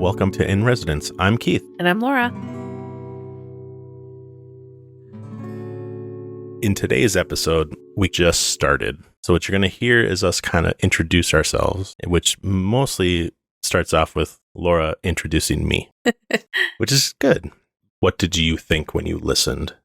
Welcome to In Residence. I'm Keith. And I'm Laura. In today's episode, we just started. So what you're going to hear is us kind of introduce ourselves, which mostly starts off with Laura introducing me, which is good. What did you think when you listened?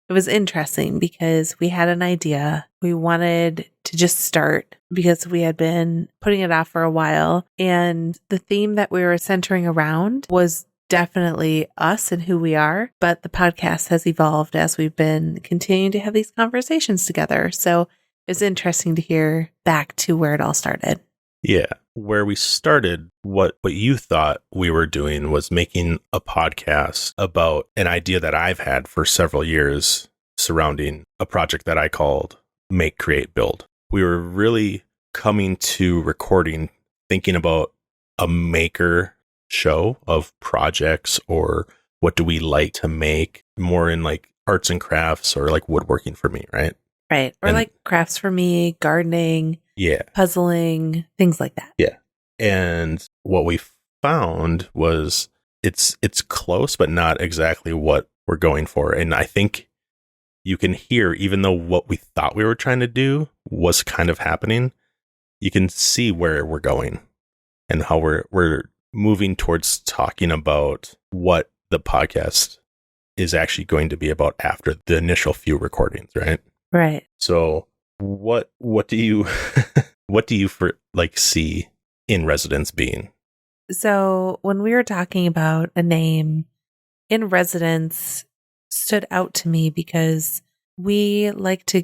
It was interesting because we had an idea. We wanted to just start because we had been putting it off for a while. And the theme that we were centering around was definitely us and who we are. But the podcast has evolved as we've been continuing to have these conversations together. So it's interesting to hear back to where it all started. Yeah. Where we started, what you thought we were doing was making a podcast about an idea that I've had for several years surrounding a project that I called Make, Create, Build. We were really coming to recording thinking about a maker show of projects, or what do we like to make, more in like arts and crafts or like woodworking for me, right? Right. Or like crafts for me, gardening. Yeah. Puzzling, things like that. Yeah. And what we found was it's close, but not exactly what we're going for. And I think you can hear, even though what we thought we were trying to do was kind of happening, you can see where we're going and how we're moving towards talking about what the podcast is actually going to be about after the initial few recordings, right? Right. So what do you see In Residence being? So when we were talking about a name, In Residence stood out to me because we like to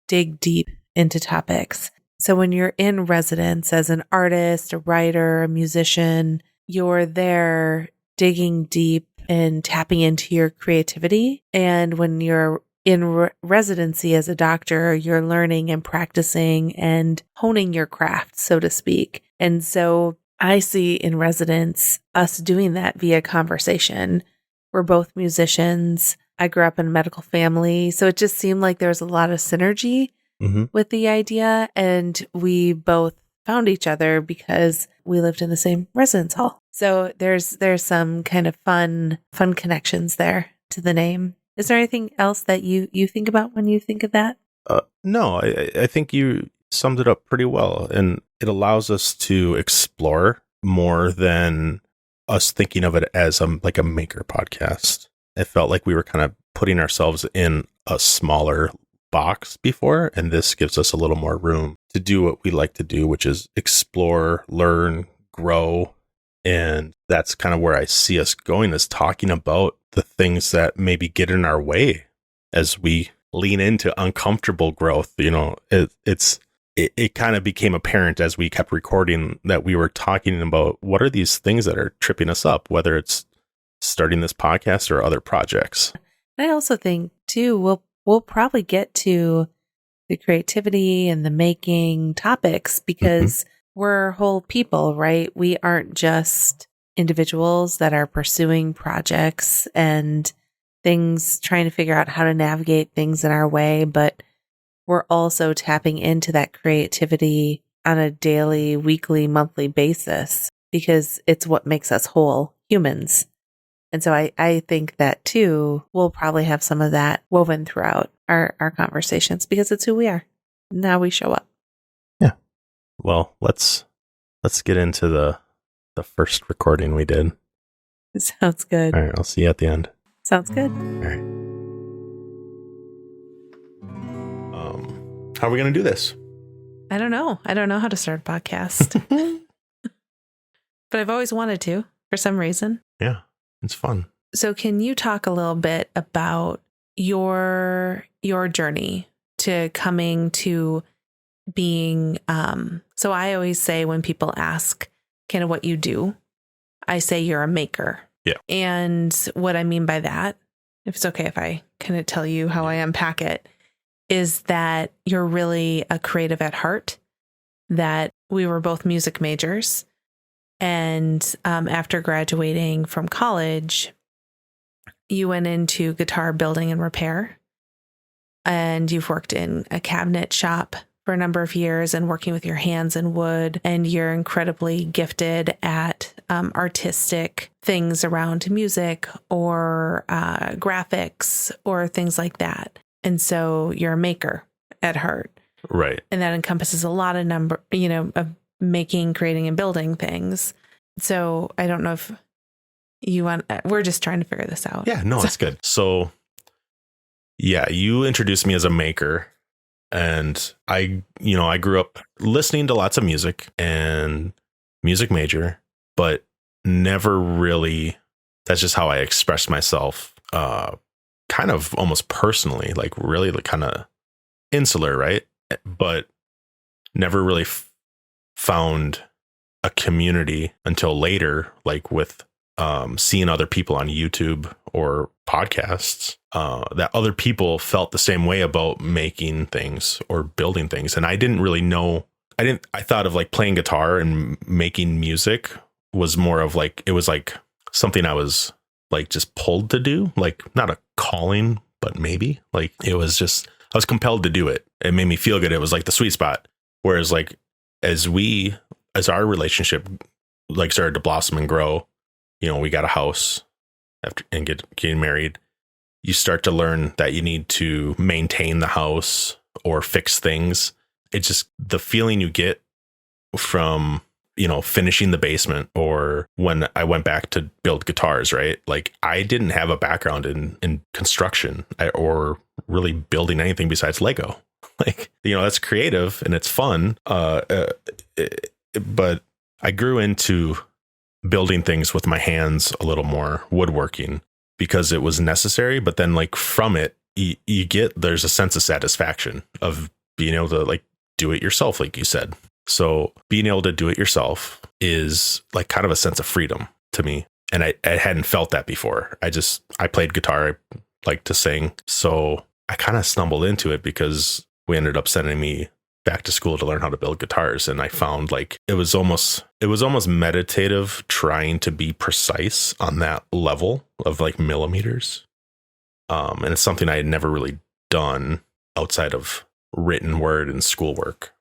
dig deep into topics. So when you're in residence as an artist, a writer, a musician, you're there digging deep and tapping into your creativity. And when you're in residency as a doctor, you're learning and practicing and honing your craft, so to speak. And so I see In Residence us doing that via conversation. We're both musicians. I grew up in a medical family, so it just seemed like there's a lot of synergy with the idea. And we both found each other because we lived in the same residence hall. So there's some kind of fun connections there to the name. Is there anything else that you think about when you think of that? No, I think you summed it up pretty well. And it allows us to explore more than us thinking of it as like a maker podcast. It felt like we were kind of putting ourselves in a smaller box before, and this gives us a little more room to do what we like to do, which is explore, learn, grow. And that's kind of where I see us going, is talking about the things that maybe get in our way as we lean into uncomfortable growth. You know, it kind of became apparent as we kept recording that we were talking about what are these things that are tripping us up, whether it's starting this podcast or other projects. I also think too, we'll probably get to the creativity and the making topics because we're whole people, right? We aren't just individuals that are pursuing projects and things, trying to figure out how to navigate things in our way, but we're also tapping into that creativity on a daily, weekly, monthly basis because it's what makes us whole humans. And so I think that too, we'll probably have some of that woven throughout our conversations because it's who we are and how we show up. Yeah. Well, let's get into the first recording we did. Sounds good. All right. I'll see you at the end. Sounds good. All right. How are we going to do this? I don't know. I don't know how to start a podcast, but I've always wanted to for some reason. Yeah. It's fun. So can you talk a little bit about your journey to coming to being, so I always say when people ask kind of what you do, I say you're a maker. Yeah. And what I mean by that, if it's okay if I kind of tell you how I unpack it, is that you're really a creative at heart, that we were both music majors. And after graduating from college, you went into guitar building and repair. And you've worked in a cabinet shop for a number of years and working with your hands in wood. And you're incredibly gifted at artistic things around music or graphics or things like that. And so you're a maker at heart. Right. And that encompasses a lot of of making, creating, and building things. So I don't know if you want, we're just trying to figure this out. Yeah, no, it's good. So yeah, you introduced me as a maker, and I grew up listening to lots of music and music major, but never really, that's just how I expressed myself, kind of almost personally, like really kind of insular, right? But never really found a community until later, like with seeing other people on YouTube or podcasts, that other people felt the same way about making things or building things. And I didn't really know, I thought of like playing guitar and making music was more of like, it was like something I was like just pulled to do, like not a calling, but maybe like it was just, I was compelled to do it. It made me feel good. It was like the sweet spot. Whereas like, as our relationship like started to blossom and grow, we got a house after and getting married, you start to learn that you need to maintain the house or fix things. It's just the feeling you get from, finishing the basement, or when I went back to build guitars, right? Like I didn't have a background in construction or really building anything besides Lego. Like, that's creative and it's fun. But I grew into building things with my hands a little more, woodworking, because it was necessary. But then like from it, there's a sense of satisfaction of being able to like do it yourself, like you said. So being able to do it yourself is like kind of a sense of freedom to me. And I hadn't felt that before. I played guitar. I like to sing. So I kind of stumbled into it because we ended up sending me back to school to learn how to build guitars. And I found like it was almost meditative trying to be precise on that level of like millimeters. And it's something I had never really done outside of written word and schoolwork.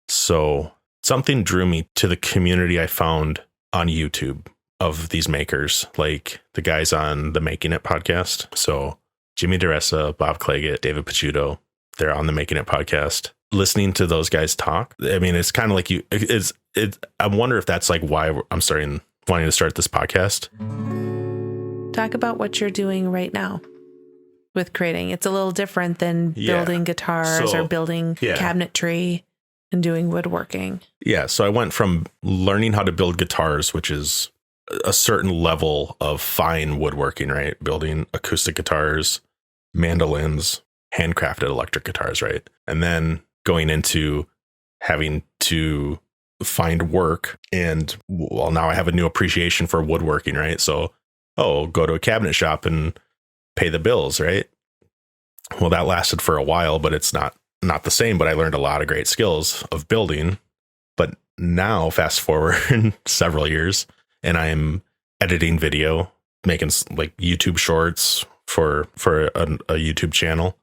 So something drew me to the community I found on YouTube of these makers, like the guys on the Making It podcast. So Jimmy DeRessa, Bob Clagett, David Picciuto, they're on the Making It podcast. Listening to those guys talk, I mean, it's kind of like I wonder if that's like why I'm wanting to start this podcast. Talk about what you're doing right now with creating. It's a little different than building guitars or building cabinetry and doing woodworking. Yeah. So I went from learning how to build guitars, which is a certain level of fine woodworking, right? Building acoustic guitars, mandolins, handcrafted electric guitars, right? And then going into having to find work. And well, now I have a new appreciation for woodworking, right? So, go to a cabinet shop and pay the bills, right? Well, that lasted for a while, but it's not the same. But I learned a lot of great skills of building. But now, fast forward several years, and I'm editing video, making like YouTube shorts for a YouTube channel,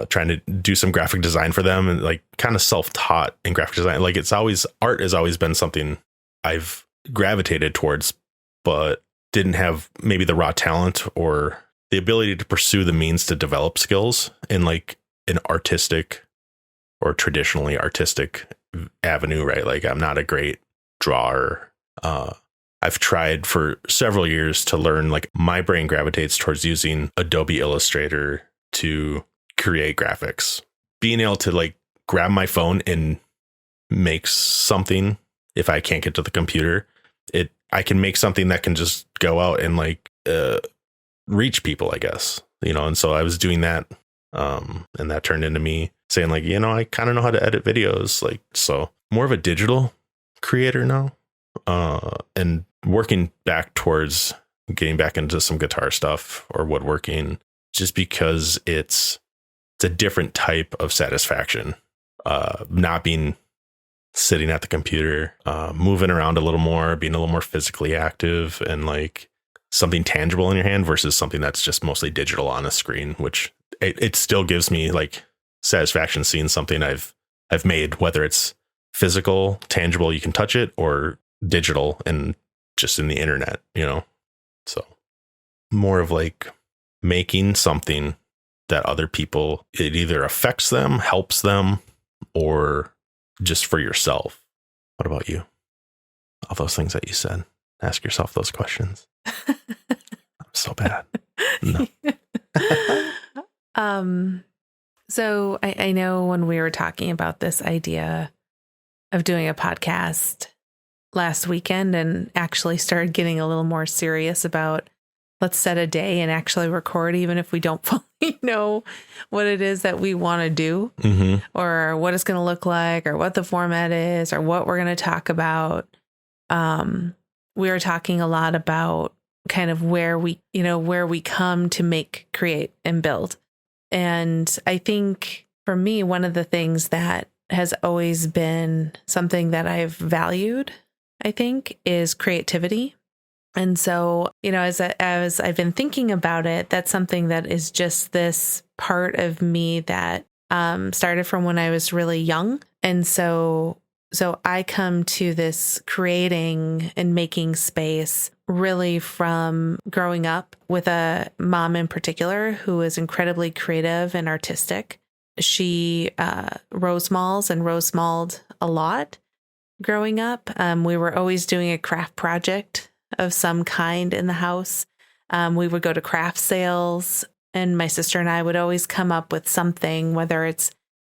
trying to do some graphic design for them, and like kind of self-taught in graphic design. Like art has always been something I've gravitated towards, but didn't have maybe the raw talent or the ability to pursue the means to develop skills in like an artistic or traditionally artistic avenue, right? Like I'm not a great drawer. I've tried for several years to learn, like my brain gravitates towards using Adobe Illustrator to create graphics. Being able to like grab my phone and make something, if I can't get to the computer, I can make something that can just go out and like reach people, I guess, and so I was doing that. And that turned into me saying like, I kind of know how to edit videos. Like, so more of a digital creator now, and working back towards getting back into some guitar stuff or woodworking, just because it's a different type of satisfaction, not being sitting at the computer, moving around a little more, being a little more physically active, and like something tangible in your hand versus something that's just mostly digital on a screen, which it still gives me like satisfaction seeing something I've made, whether it's physical, tangible, you can touch it, or digital and just in the internet, So more of like making something that other people, it either affects them, helps them, or just for yourself. What about you? All those things that you said. Ask yourself those questions. I'm so bad. No. So I know when we were talking about this idea of doing a podcast last weekend and actually started getting a little more serious about let's set a day and actually record, even if we don't fully know what it is that we want to do or what it's going to look like or what the format is or what we're going to talk about. We were talking a lot about kind of where we come to make, create, and build. And I think for me, one of the things that has always been something that I've valued, I think, is creativity. And so, as I've been thinking about it, that's something that is just this part of me that started from when I was really young. And so I come to this creating and making space really from growing up with a mom in particular who is incredibly creative and artistic. She rose malls and rose malled a lot growing up. We were always doing a craft project of some kind in the house. We would go to craft sales, and my sister and I would always come up with something, whether it's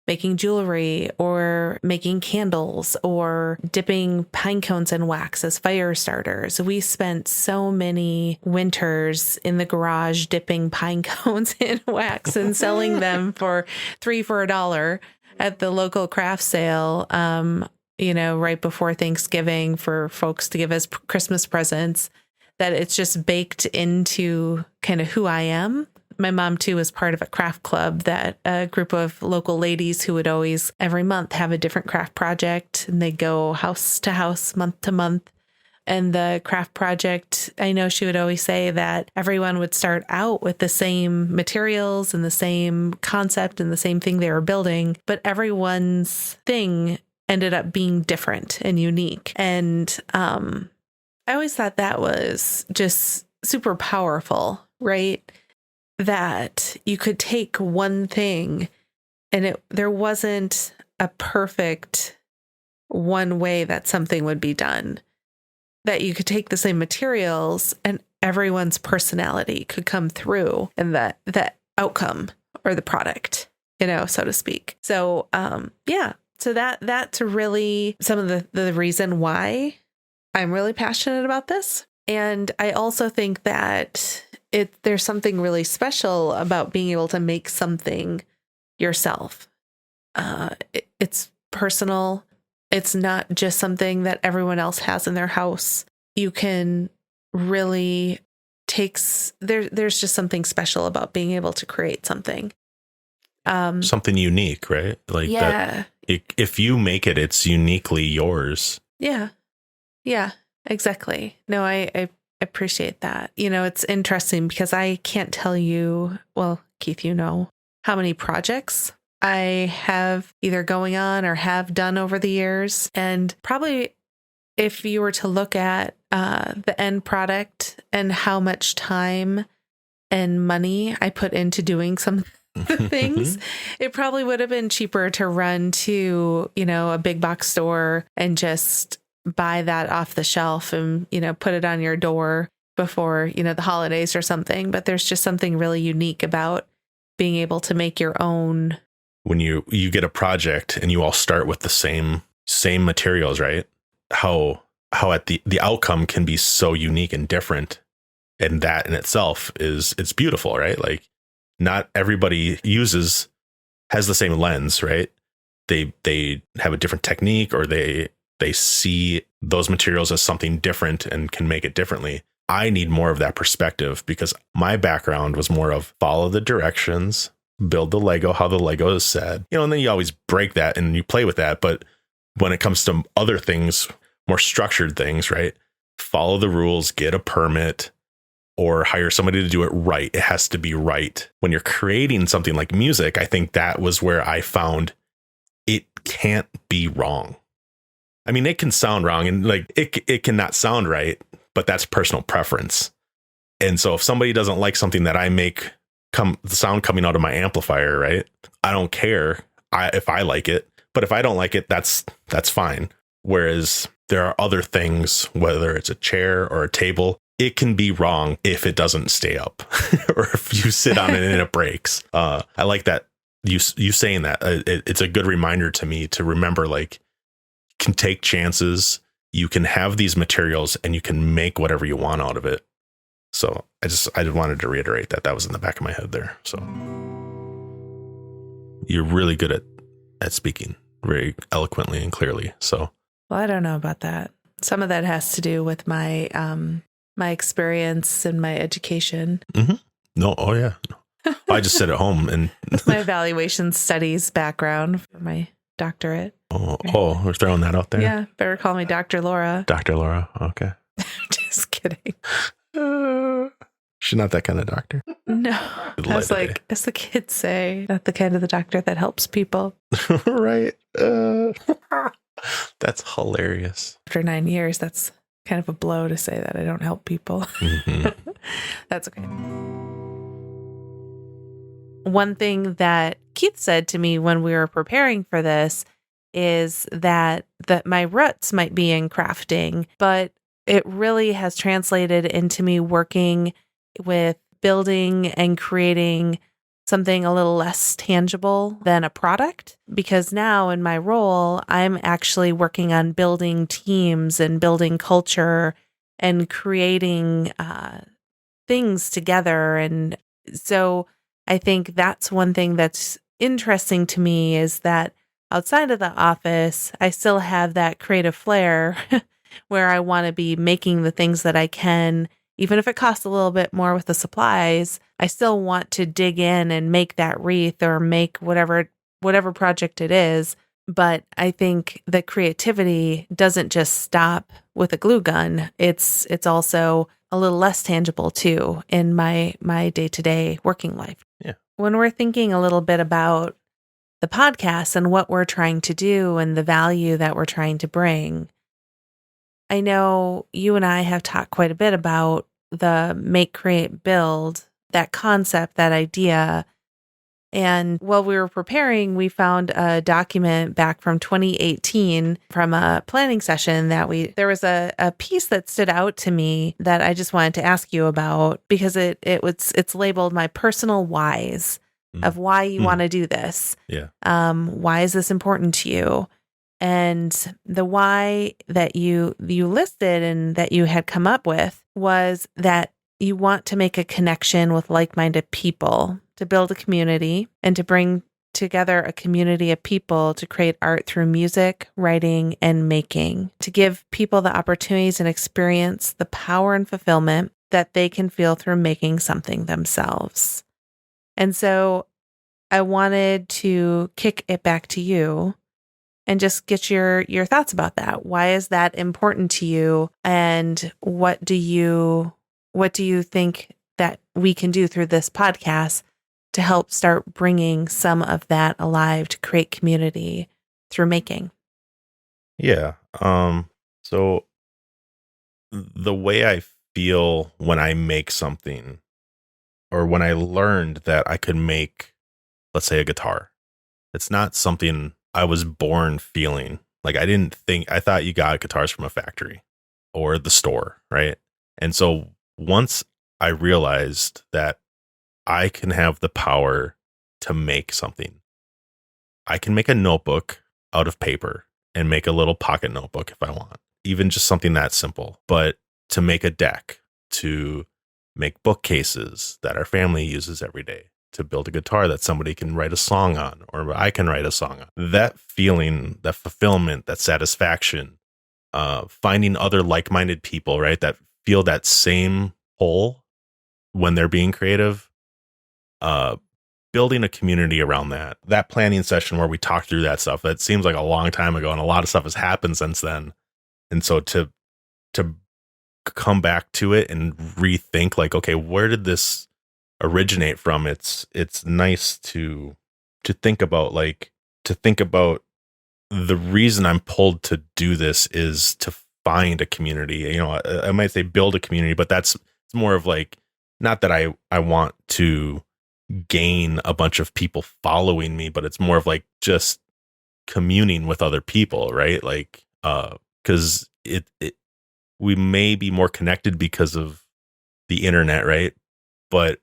making jewelry or making candles or dipping pine cones in wax as fire starters. We spent so many winters in the garage dipping pine cones in wax and selling them for $3 at the local craft sale, right before Thanksgiving for folks to give us Christmas presents, that it's just baked into kind of who I am. My mom, too, was part of a craft club, that a group of local ladies who would always every month have a different craft project, and they'd go house to house, month to month. And the craft project, I know she would always say that everyone would start out with the same materials and the same concept and the same thing they were building, but everyone's thing ended up being different and unique. And I always thought that was just super powerful, right? That you could take one thing and there wasn't a perfect one way that something would be done. That you could take the same materials and everyone's personality could come through in that outcome or the product, so to speak. So, So that's really some of the reason why I'm really passionate about this. And I also think that there's something really special about being able to make something yourself. It's personal. It's not just something that everyone else has in their house. You can really there's just something special about being able to create something. Something unique, right? Like that. If you make it, it's uniquely yours. Yeah. Yeah, exactly. No, I appreciate that. It's interesting because I can't tell you, well, Keith, how many projects I have either going on or have done over the years. And probably if you were to look at the end product and how much time and money I put into doing some things, it probably would have been cheaper to run to, a big box store and just buy that off the shelf and, put it on your door before, the holidays or something. But there's just something really unique about being able to make your own. When you get a project and you all start with the same materials, right? How at the outcome can be so unique and different. And that in itself it's beautiful, right? Like not everybody has the same lens, right? They have a different technique, or they see those materials as something different and can make it differently. I need more of that perspective because my background was more of follow the directions, build the Lego how the Lego is said, and then you always break that and you play with that. But when it comes to other things, more structured things, right? Follow the rules, get a permit, or hire somebody to do it right. It has to be right. When you're creating something like music, I think that was where I found it can't be wrong. I mean, it can sound wrong and like it cannot sound right, but that's personal preference. And so if somebody doesn't like something that I make, the sound coming out of my amplifier, right? I don't care if I like it, but if I don't like it, that's fine. Whereas there are other things, whether it's a chair or a table, it can be wrong if it doesn't stay up or if you sit on it and it breaks. I like that you saying that. It's a good reminder to me to remember, like, you can take chances, you can have these materials, and you can make whatever you want out of it. So I just wanted to reiterate that was in the back of my head there. So you're really good at speaking very eloquently and clearly. So, well, I don't know about that. Some of that has to do with my my experience and my education. Mm-hmm. No, oh yeah. I just sit at home and my evaluation studies background for my doctorate. Oh, we're throwing that out there. Yeah, better call me Dr. Laura. Dr. Laura. Okay. Just kidding. She's not that kind of doctor. No. I was like, as the kids say, not the kind of the doctor that helps people. Right. That's hilarious. After 9 years, that's kind of a blow to say that I don't help people. Mm-hmm. That's okay. One thing that Keith said to me when we were preparing for this is that my roots might be in crafting, but it really has translated into me working with building and creating something a little less tangible than a product. Because now in my role, I'm actually working on building teams and building culture and creating things together. And so I think that's one thing that's interesting to me, is that outside of the office, I still have that creative flair where I want to be making the things that I can, even if it costs a little bit more with the supplies. I still want to dig in and make that wreath or make whatever project it is. But I think the creativity doesn't just stop with a glue gun. It's also a little less tangible too in my day-to-day working life. Yeah. When we're thinking a little bit about the podcast and what we're trying to do and the value that we're trying to bring, I know you and I have talked quite a bit about the make, create, build, that concept, that idea. And while we were preparing, we found a document back from 2018 from a planning session that there was a piece that stood out to me that I just wanted to ask you about, because it's labeled my personal whys of why you want to do this. Yeah. Why is this important to you? And the why that you listed and that you had come up with was that you want to make a connection with like-minded people, to build a community, and to bring together a community of people to create art through music, writing, and making, to give people the opportunities and experience the power and fulfillment that they can feel through making something themselves. And so I wanted to kick it back to you and just get your thoughts about that. Why is that important to you? And what do you think that we can do through this podcast to help start bringing some of that alive, to create community through making? Yeah. So the way I feel when I make something, or when I learned that I could make, let's say, a guitar, it's not something I was born feeling. Like, I thought you got guitars from a factory or the store, right? And so once I realized that I can have the power to make something, I can make a notebook out of paper and make a little pocket notebook if I want, even just something that simple. But to make a deck, to make bookcases that our family uses every day, to build a guitar that somebody can write a song on, or I can write a song on. That feeling, that fulfillment, that satisfaction, finding other like-minded people, right, that feel that same pull when they're being creative, building a community around that planning session where we talked through that stuff, that seems like a long time ago, and a lot of stuff has happened since then. And so to come back to it and rethink, like, okay, where did this originate from? It's nice to think about, the reason I'm pulled to do this is to find a community. You know, I might say build a community, but it's more of like, not that I want to gain a bunch of people following me, but it's more of like just communing with other people, right? Like, because we may be more connected because of the internet, right? But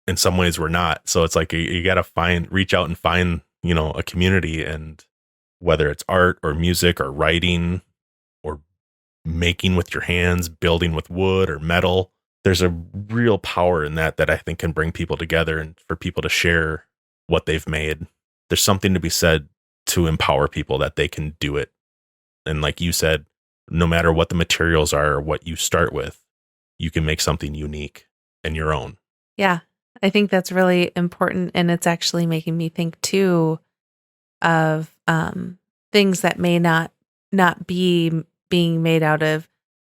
in some ways we're not. So it's like you got to reach out and find, you know, a community, and whether it's art or music or writing or making with your hands, building with wood or metal, there's a real power in that I think can bring people together, and for people to share what they've made. There's something to be said to empower people that they can do it. And like you said, no matter what the materials are or what you start with, you can make something unique and your own. Yeah, I think that's really important. And it's actually making me think too of things that may not be being made out of,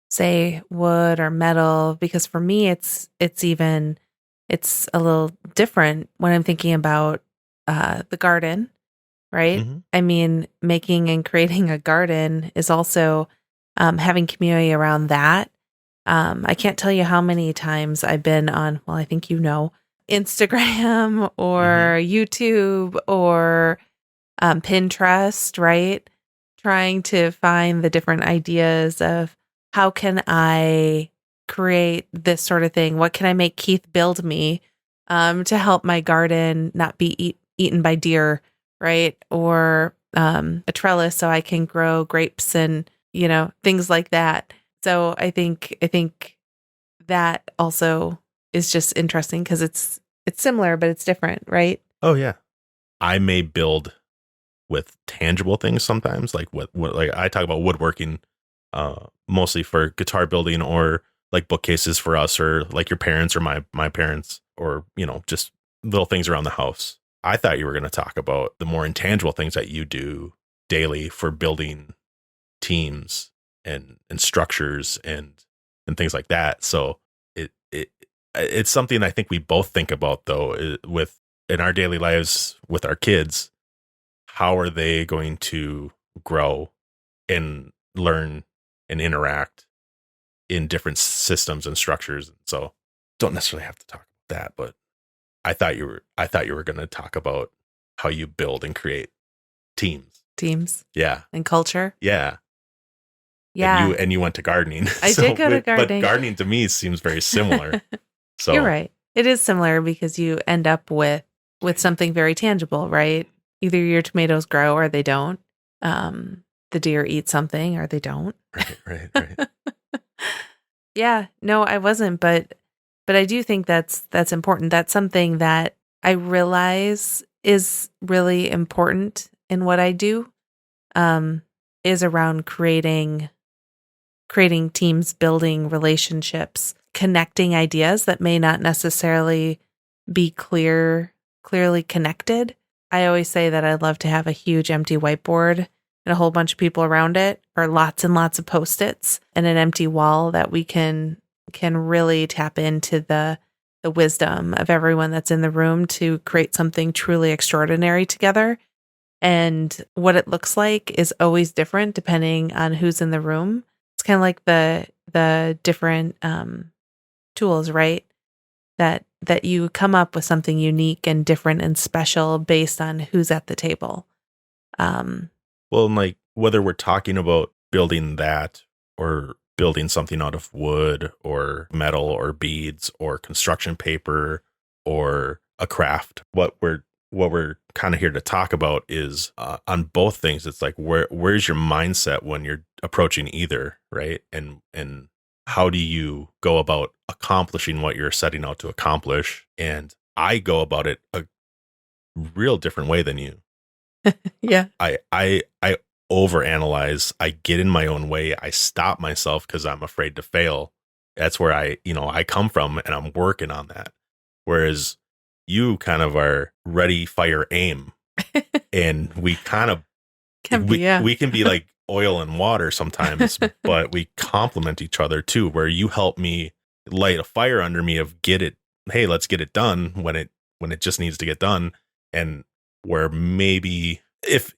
say, wood or metal, because for me it's a little different when I'm thinking about the garden, right? Mm-hmm. I mean, making and creating a garden is also having community around that. I can't tell you how many times I've been on, well, I think you know, Instagram or YouTube or Pinterest, right? Trying to find the different ideas of how can I create this sort of thing? What can I make Keith build me to help my garden not be eaten by deer, right? Or a trellis so I can grow grapes and, you know, things like that. So I think that also is just interesting because it's similar, but it's different, right? Oh yeah. I may build with tangible things sometimes, like what like I talk about woodworking, mostly for guitar building, or like bookcases for us, or like your parents or my parents, or, you know, just little things around the house. I thought you were going to talk about the more intangible things that you do daily for building teams and structures and things like that. So it's something I think we both think about, though, with in our daily lives with our kids. How are they going to grow and learn and interact in different systems and structures? So don't necessarily have to talk about that, but I thought you were going to talk about how you build and create teams. Yeah. And culture. Yeah. Yeah. And you went to gardening. I did go to gardening. But gardening to me seems very similar. So you're right. It is similar because you end up with something very tangible, right? Either your tomatoes grow or they don't. The deer eat something or they don't. Right. Yeah. No, I wasn't, but I do think that's important. That's something that I realize is really important in what I do. Is around creating teams, building relationships, connecting ideas that may not necessarily be clearly connected. I always say that I love to have a huge empty whiteboard and a whole bunch of people around it, or lots and lots of Post-its and an empty wall that we can really tap into the wisdom of everyone that's in the room to create something truly extraordinary together. And what it looks like is always different depending on who's in the room. It's kind of like the different tools, right? That you come up with something unique and different and special based on who's at the table. Well, and like whether we're talking about building that or building something out of wood or metal or beads or construction paper or a craft, what we're kind of here to talk about is on both things. It's like where's your mindset when you're approaching either, right? And how do you go about accomplishing what you're setting out to accomplish? And I go about it a real different way than you. Yeah. I overanalyze. I get in my own way. I stop myself because I'm afraid to fail. That's where I come from, and I'm working on that. Whereas you kind of are ready, fire, aim. And we kind of we can be like oil and water sometimes, but we complement each other too, where you help me light a fire under me of hey, let's get it done when it just needs to get done. And where maybe if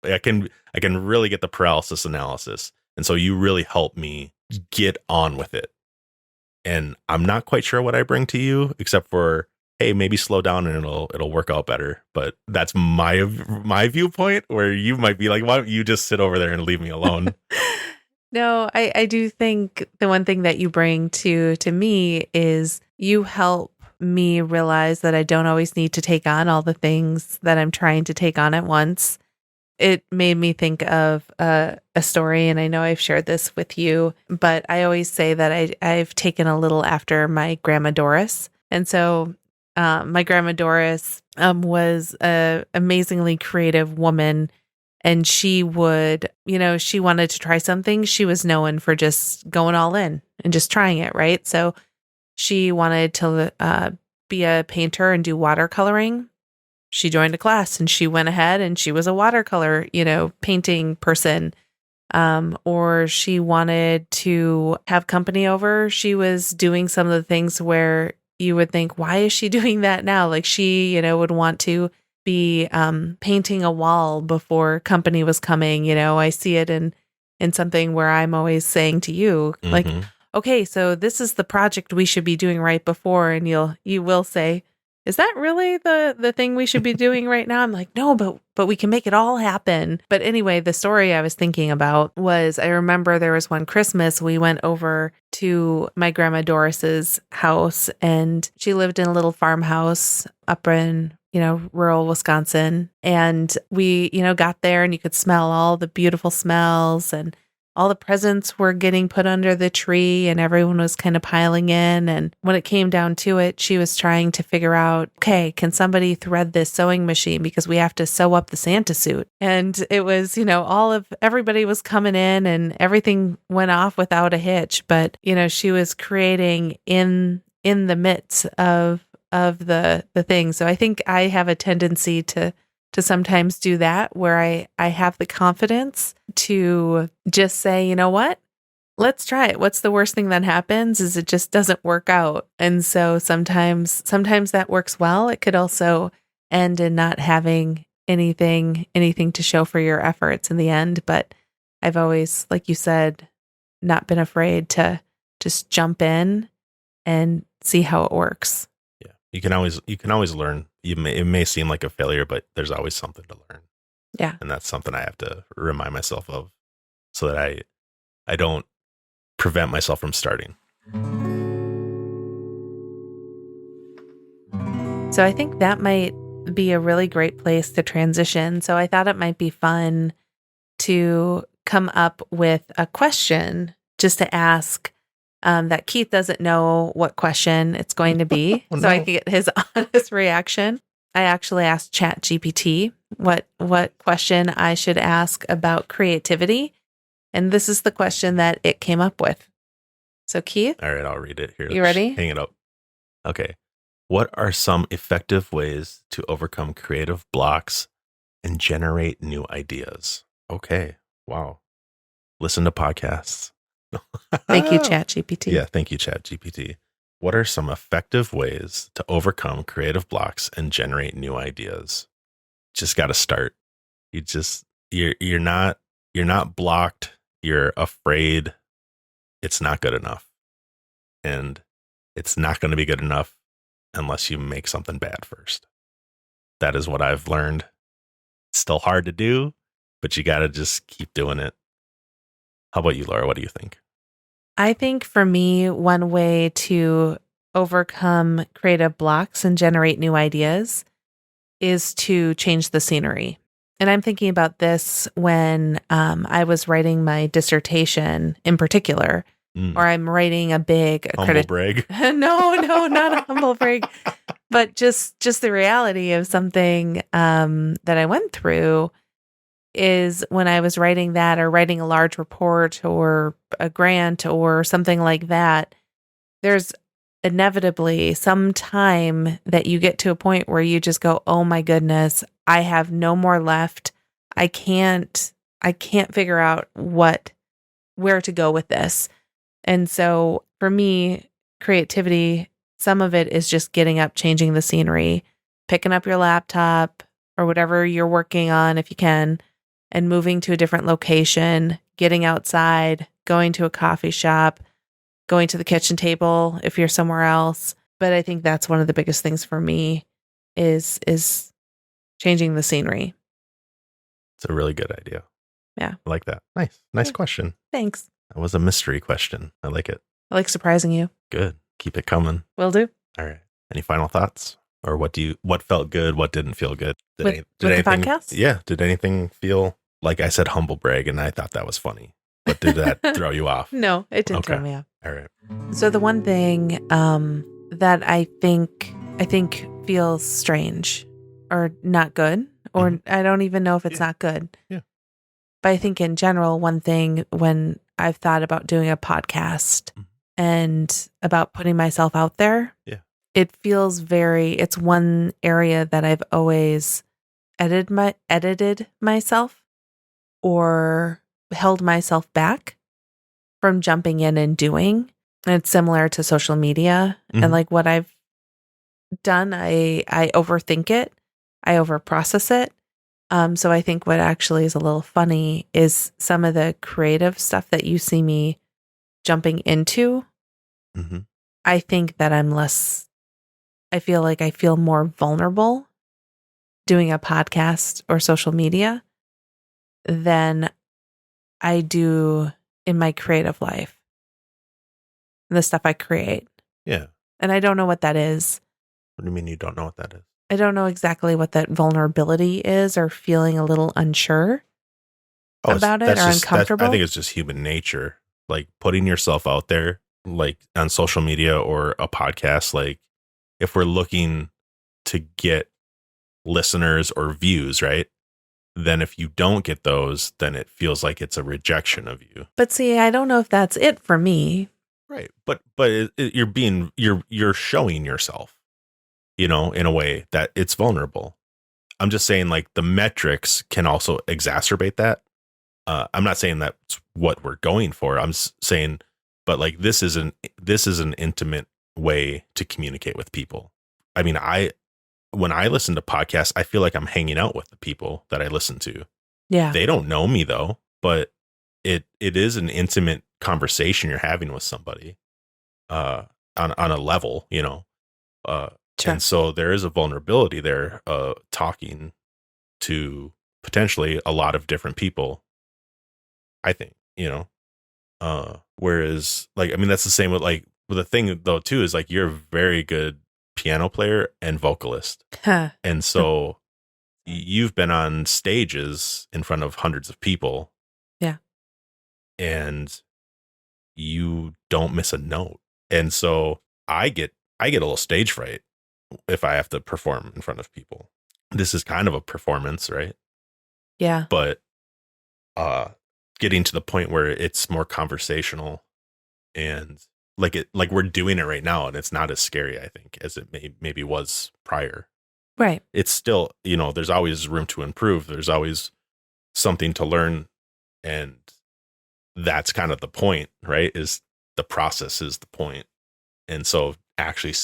I can really get the paralysis analysis. And so you really help me get on with it. And I'm not quite sure what I bring to you, except for, hey, maybe slow down and it'll work out better. But that's my viewpoint, where you might be like, why don't you just sit over there and leave me alone? No, I do think the one thing that you bring to me is you help me realize that I don't always need to take on all the things that I'm trying to take on at once. It made me think of a story, and I know I've shared this with you, but I always say that I've taken a little after my grandma Doris. And so my grandma Doris was a amazingly creative woman, and she would, she wanted to try something. She was known for just going all in and just trying it, right? So she wanted to be a painter and do watercoloring. She joined a class and she went ahead and she was a watercolor, painting person. Or she wanted to have company over. She was doing some of the things where you would think, why is she doing that now? Like she, would want to be painting a wall before company was coming. I see it in something where I'm always saying to you, like, okay, so this is the project we should be doing right before. And you will say, is that really the thing we should be doing right now? I'm like, no, but we can make it all happen. But anyway, the story I was thinking about was, I remember there was one Christmas we went over to my grandma Doris's house, and she lived in a little farmhouse up in, rural Wisconsin. And we, got there and you could smell all the beautiful smells, and all the presents were getting put under the tree, and everyone was kind of piling in. And when it came down to it, she was trying to figure out, okay, can somebody thread this sewing machine because we have to sew up the Santa suit? And it was, everybody was coming in and everything went off without a hitch. But, she was creating in the midst of the thing. So I think I have a tendency to sometimes do that, where I have the confidence to just say, you know what, let's try it. What's the worst thing that happens is it just doesn't work out. And so sometimes that works well. It could also end in not having anything to show for your efforts in the end. But I've always, like you said, not been afraid to just jump in and see how it works. Yeah. You can always learn. It may seem like a failure, but there's always something to learn. Yeah. And that's something I have to remind myself of, so that I don't prevent myself from starting. So I think that might be a really great place to transition. So I thought it might be fun to come up with a question just to ask that Keith doesn't know what question it's going to be. Oh, no. So I can get his honest reaction. I actually asked ChatGPT what question I should ask about creativity. And this is the question that it came up with. So Keith? All right, I'll read it here. You ready? Hang it up. Okay. What are some effective ways to overcome creative blocks and generate new ideas? Okay. Wow. Listen to podcasts. Thank you, ChatGPT. Yeah, thank you, ChatGPT. What are some effective ways to overcome creative blocks and generate new ideas? Just got to start. You're not blocked. You're afraid it's not good enough. And it's not going to be good enough unless you make something bad first. That is what I've learned. It's still hard to do, but you got to just keep doing it. How about you, Laura? What do you think? I think for me, one way to overcome creative blocks and generate new ideas is to change the scenery. And I'm thinking about this when I was writing my dissertation in particular, or I'm writing a big humble brag. No, not a humble brag, but just the reality of something that I went through is when I was writing that, or writing a large report or a grant or something like that, there's inevitably some time that you get to a point where you just go, oh my goodness, I have no more left. I can't figure out where to go with this. And so for me, creativity, some of it is just getting up, changing the scenery, picking up your laptop or whatever you're working on if you can, and moving to a different location, getting outside, going to a coffee shop, going to the kitchen table if you're somewhere else. But I think that's one of the biggest things for me is changing the scenery. It's a really good idea. Yeah. I like that. Nice Yeah. question. Thanks. That was a mystery question. I like it. I like surprising you. Good. Keep it coming. Will do. All right. Any final thoughts? Or what felt good? What didn't feel good? With the podcast? Yeah. Did anything feel like I said humble brag and I thought that was funny? But did that throw you off? No, it didn't Okay. throw me off. All right. So the one thing that I think feels strange or not good, or I don't even know if it's not good. Yeah. But I think in general, one thing when I've thought about doing a podcast and about putting myself out there, it feels it's one area that I've always edited myself or held myself back from jumping in and doing. And it's similar to social media and like what I've done. I overthink it. I overprocess it. So I think what actually is a little funny is some of the creative stuff that you see me jumping into. Mm-hmm. I think that I feel like I feel more vulnerable doing a podcast or social media than I do in my creative life. The stuff I create. Yeah. And I don't know what that is. What do you mean you don't know what that is? I don't know exactly what that vulnerability is or feeling a little unsure about it or uncomfortable. I think it's just human nature. Like putting yourself out there, like on social media or a podcast, like if we're looking to get listeners or views, right? Then if you don't get those, then it feels like it's a rejection of you. But see, I don't know if that's it for me. Right. But you're showing yourself, in a way that it's vulnerable. I'm just saying like the metrics can also exacerbate that. I'm not saying that's what we're going for. I'm saying, but like this is an intimate way to communicate with people. I mean, when I listen to podcasts, I feel like I'm hanging out with the people that I listen to. Yeah. They don't know me though, but it is an intimate conversation you're having with somebody on a level, Sure. And so there is a vulnerability there, talking to potentially a lot of different people, I think, whereas like, I mean, that's the same with like, the thing though too, is like, you're a very good piano player and vocalist. And so you've been on stages in front of hundreds of people. Yeah. And you don't miss a note. And so I get a little stage fright if I have to perform in front of people. This is kind of a performance, right? Yeah. But getting to the point where it's more conversational and like we're doing it right now, and it's not as scary, I think, as it maybe was prior. Right. It's still, there's always room to improve. There's always something to learn, and that's kind of the point, right? Is the process is the point. And so actually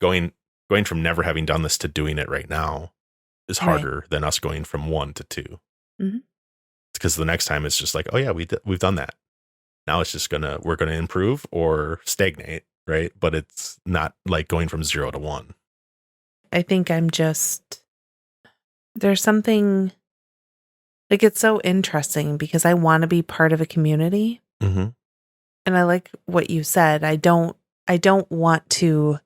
going from never having done this to doing it right now is harder than us going from 1 to 2. Mm-hmm. Because the next time it's just like, oh yeah, we've done that. Now it's just we're gonna improve or stagnate, right? But it's not like going from 0 to 1. I think there's something like, it's so interesting because I want to be part of a community. Mm-hmm. And I like what you said. I don't want to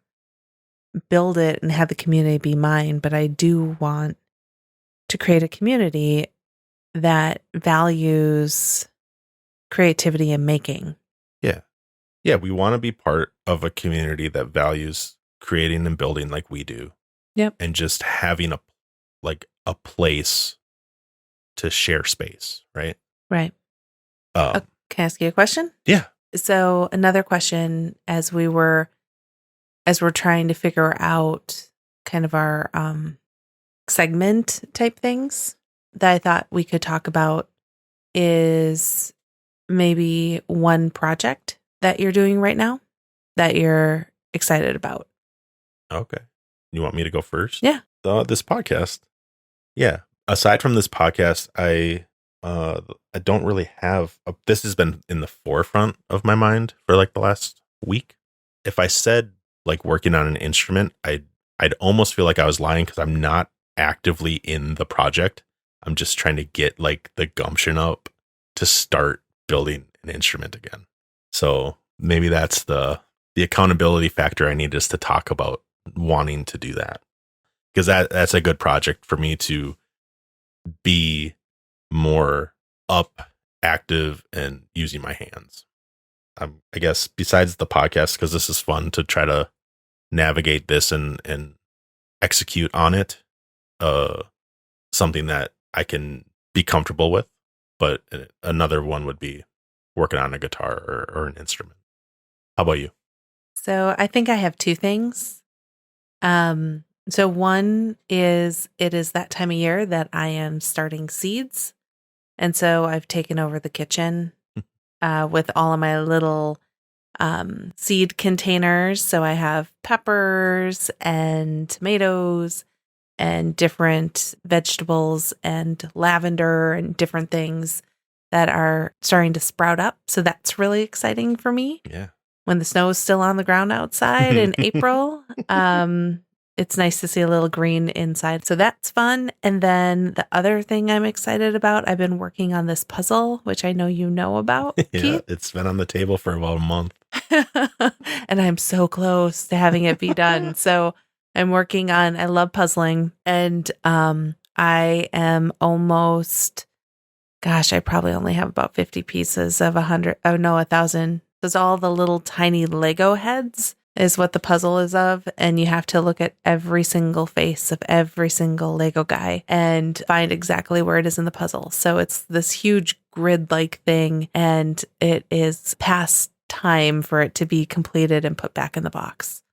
build it and have the community be mine, but I do want to create a community that values creativity and making. Yeah. Yeah. We want to be part of a community that values creating and building like we do. Yep. And just having a place to share space. Right. Right. Can I ask you a question? Yeah. So another question, as we're trying to figure out kind of our segment type things that I thought we could talk about is maybe one project that you're doing right now that you're excited about. Okay. You want me to go first? Yeah. This podcast. Yeah. Aside from this podcast, I I don't really have this has been in the forefront of my mind for like the last week. If I said like working on an instrument, I'd almost feel like I was lying because I'm not actively in the project. I'm just trying to get like the gumption up to start building an instrument again. So maybe that's the accountability factor I need is to talk about wanting to do that, because that's a good project for me to be more up, active, and using my hands. I guess besides the podcast, because this is fun to try to navigate this and execute on it, something that I can be comfortable with. But another one would be working on a guitar or an instrument. How about you? So I think I have two things. So one is it is that time of year that I am starting seeds. And so I've taken over the kitchen with all of my little seed containers. So I have peppers and tomatoes and different vegetables and lavender and different things that are starting to sprout up. So that's really exciting for me. Yeah. When the snow is still on the ground outside in April, it's nice to see a little green inside. So that's fun. And then the other thing I'm excited about, I've been working on this puzzle, which I know you know about, Yeah, Keith. it's been on the table for about a month. And I'm so close to having it be done. So I'm working on, I love puzzling. And I am almost, gosh, I probably only have about 50 pieces of 1,000. There's all the little tiny Lego heads is what the puzzle is of. And you have to look at every single face of every single Lego guy and find exactly where it is in the puzzle. So it's this huge grid-like thing, and it is past time for it to be completed and put back in the box.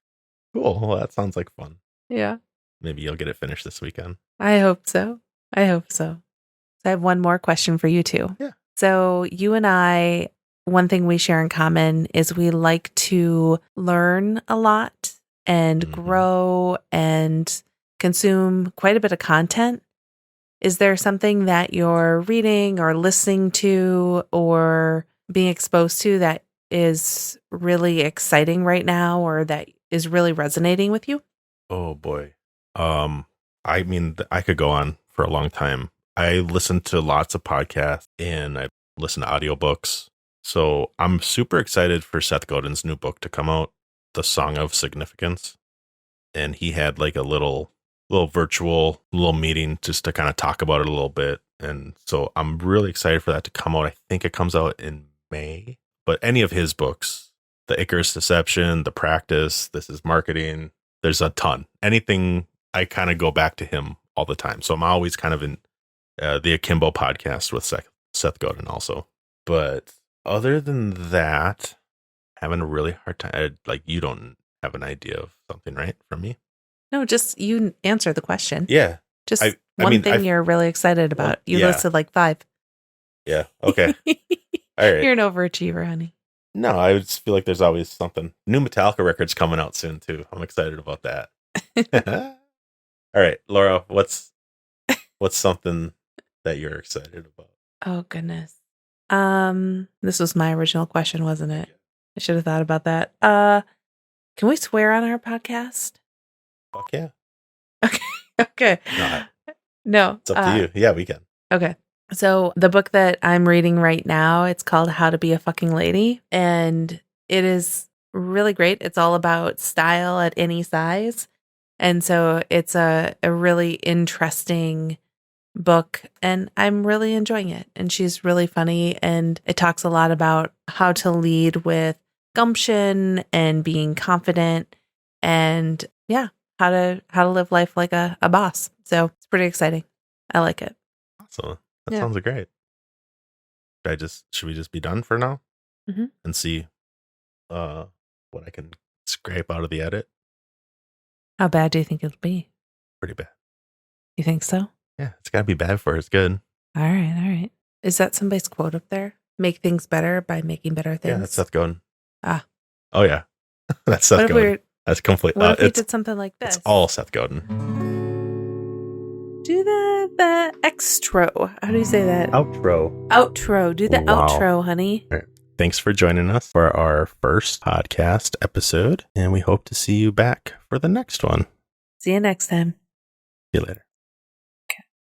Cool. Well, that sounds like fun. Yeah. Maybe you'll get it finished this weekend. I hope so. I have one more question for you too. Yeah. So you and I, one thing we share in common is we like to learn a lot and grow and consume quite a bit of content. Is there something that you're reading or listening to or being exposed to that is really exciting right now or that is really resonating with you? Oh boy. I mean, I could go on for a long time. I listen to lots of podcasts and I listen to audiobooks. So I'm super excited for Seth Godin's new book to come out, The Song of Significance. And he had like a little virtual meeting just to kind of talk about it a little bit. And so I'm really excited for that to come out. I think it comes out in May. But any of his books, The Icarus Deception, The Practice, This is Marketing, there's a ton. Anything, I kind of go back to him all the time. So I'm always kind of in the Akimbo podcast with Seth Godin also. But other than that, having a really hard time. Like, you don't have an idea of something, right, from me? No, just you answer the question. Yeah. Just one thing you're really excited about. You listed like 5. Yeah. Okay. All right. You're an overachiever, honey. No, I just feel like there's always something. New Metallica record's coming out soon, too. I'm excited about that. All right, Laura, what's something that you're excited about? Oh, goodness. This was my original question, wasn't it? I should have thought about that. Can we swear on our podcast? Fuck yeah. Okay. No. It's up to you. Yeah, we can. Okay. So the book that I'm reading right now, it's called How to Be a Fucking Lady. And it is really great. It's all about style at any size. And so it's a really interesting book, and I'm really enjoying it. And she's really funny, and it talks a lot about how to lead with gumption and being confident, and how to live life like a boss. So it's pretty exciting. I like it. Awesome. That sounds great. Should we just be done for now and see what I can scrape out of the edit? How bad do you think it'll be? Pretty bad. You think so? Yeah, it's got to be bad before it's good. All right. Is that somebody's quote up there? Make things better by making better things? Yeah, that's Seth Godin. Ah. Oh, yeah. That's Seth Godin. That's complete. What if we did something like this? It's all Seth Godin. Do the extro. How do you say that? Outro. Outro. Do the Wow. outro, honey. All right. Thanks for joining us for our first podcast episode, and we hope to see you back for the next one. See you next time. See you later.